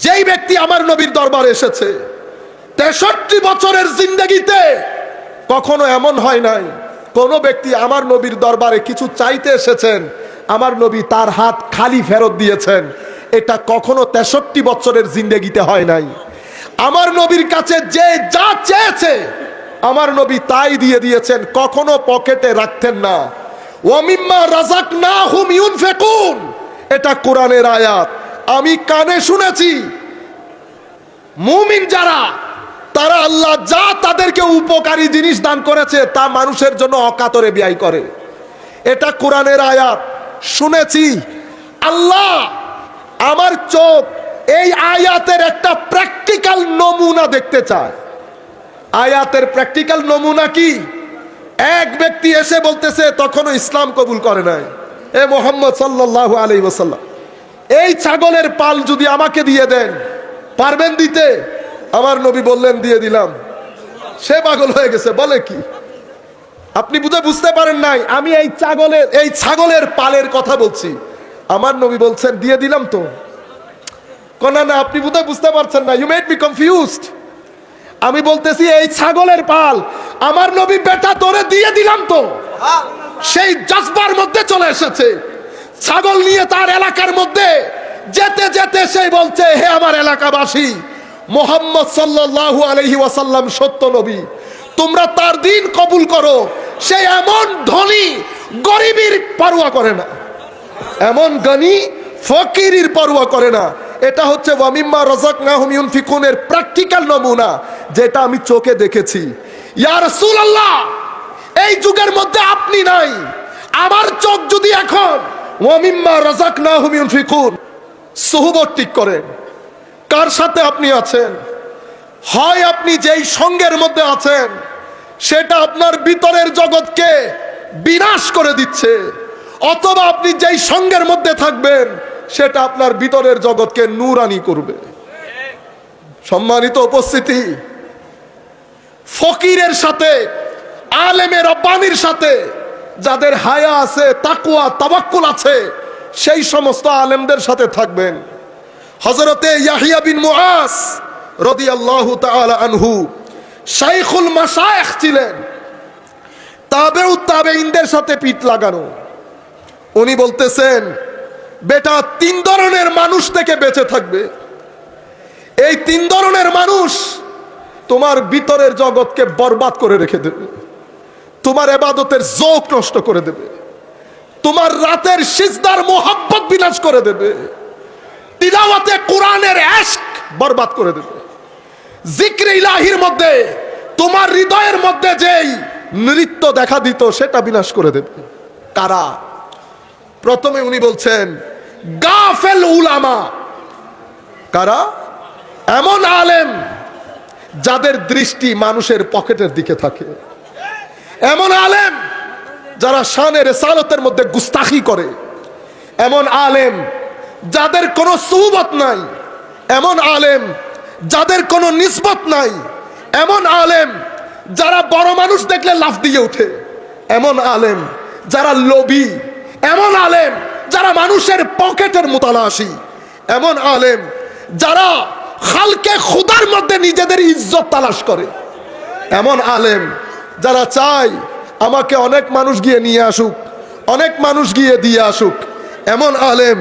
যেই ব্যক্তি আমার নবীর দরবারে এসেছে 63 বছরের জিন্দেগিতে কখনো এমন হয় নাই কোন ব্যক্তি আমার নবীর দরবারে কিছু চাইতে এসেছেন, আমার নবী তার হাত খালি ফেরত দিয়েছেন। এটা কখনো 63 বছরের জিন্দেগিতে হয় নাই। আমার নবীর কাছে যে যা চেয়েছে আমার নবী তাই দিয়ে দিয়েছেন, কখনো পকেটে রাখতেন না। ওয়া মিম্মা রাযাকনাহুম ইউনফিকুন, এটা কোরআনের আয়াত, আমি কানে শুনেছি। মুমিন যারা, তারা আল্লাহ যা তাদেরকে উপকারী জিনিস দান করেছে তা মানুষের জন্য অকাতরে ব্যয় করে। এটা কোরআনের আয়াত, শুনেছি। আল্লাহ আমার চোখ এই আয়াতের একটা প্র্যাকটিক্যাল নমুনা দেখতে চায়। আয়াতের প্র্যাকটিক্যাল নমুনা কি? এক ব্যক্তি এসে বলতেছে, তখনও ইসলাম কবুল করে নাই, এ মুহাম্মদ সাল্লাল্লাহু আলাইহি ওয়াসাল্লাম, এই ছাগলের পাল যদি আমাকে দিয়ে দেন, পারবেন দিতে? আমার নবী বললেন, দিয়ে দিলাম। সে পাগল হয়ে গেছে, বলে কি? আপনি বুঝতে পারেন নাই, আমি এই ছাগলের পালের কথা বলছি। আমার নবী বলছেন, দিয়ে দিলাম তো। না, আপনি বুঝতে পারছেন না, ইউ মেড মি কনফিউজড। আমি বলতেছি এই ছাগলের পাল, আমার নবী বেটা তোরে দিয়ে দিলাম তো। সেই জজবার মধ্যে চলে এসেছে, ছাগল নিয়ে তার এলাকার মধ্যে যেতে যেতে সে বলছে, হে আমার এলাকাবাসী, মুহাম্মদ সাল্লাল্লাহু আলাইহি ওয়াসাল্লাম সত্য নবী, তোমরা তার দিন কবুল করো। সে এমন ধনী, গরিবের পরোয়া করে না, এমন গনি ফকিরের পরোয়া করে না। এটা হচ্ছে ওয়া মিম্মা রাযাকনাহুম ইউনফিকুনের প্র্যাকটিক্যাল নমুনা, যেটা আমি চোখে দেখেছি। ইয়া রাসূলুল্লাহ, এই যুগের মধ্যে আপনি নাই, আমার চোখ যদি এখন ওয়া মিম্মা রাযাকনাহুম ইউনফিকুন সুহবত ঠিক করেন, কার সাথে আপনি আছেন? হয় আপনি যেই সঙ্গের মধ্যে আছেন সেটা আপনার ভিতরের জগৎকে বিনাশ করে দিচ্ছে, অথবা আপনি যেই সঙ্গের মধ্যে থাকবেন সেটা আপনার ভিতরের জগৎকে নূরানি করবে। সম্মানিত উপস্থিতি, ফকিরের সাথে, আলেমের রব্বানির সাথে যাদের হায়া আছে, তাকওয়া তাওয়াক্কুল আছে, সেই সমস্ত আলেমদের সাথে থাকবেন। হযরতে ইয়াহইয়া বিন মুআজ রাদিয়াল্লাহু তাআলা আনহু শাইখুল মাশায়েখ ছিলেন, তাবেউ তাবেঈনদের সাথে পিঠ লাগানো। উনি বলতেছেন, বেটা 3 ধরনের মানুষ থেকে বেঁচে থাকবে। এই 3 ধরনের মানুষ তোমার ভিতরের জগৎকে বরবাদ করে রেখে দেবে, তোমার ইবাদতের যৌক নষ্ট করে দেবে, তোমার রাতের সিজদার মোহাব্বত বিনাশ করে দেবে, তিলাওয়াতে কোরআনের ইশক বরবাদ করে দেবে, জিক্রে ইলাহির মধ্যে তোমার হৃদয়ের মধ্যে যেই নৃত্য দেখা দিত সেটা বিনাশ করে দেবে। কারা? প্রথমে উনি বলছেন গাফেল উলামা। কারা? এমন আলেম যাদের দৃষ্টি মানুষের পকেটের দিকে থাকে, এমন আলেম যারা শানে রিসালাতের মধ্যে গুস্তাখি করে, এমন আলেম যাদের কোনো সুহবত নাই, এমন আলেম যাদের কোনো নিসবত নাই, এমন আলেম যারা বড় মানুষ দেখলে লাফ দিয়ে ওঠে, এমন আলেম যারা লোভী, এমন আলেম যারা মানুষের পকেটের মুতালাশি, এমন আলেম যারা খালকে খুদার মধ্যে নিজেদের ইজ্জত তালাশ করে, এমন আলেম যারা চায় আমাকে অনেক মানুষ গিয়ে নিয়ে আসুক, অনেক মানুষ গিয়ে দিয়ে আসুক, এমন আলেম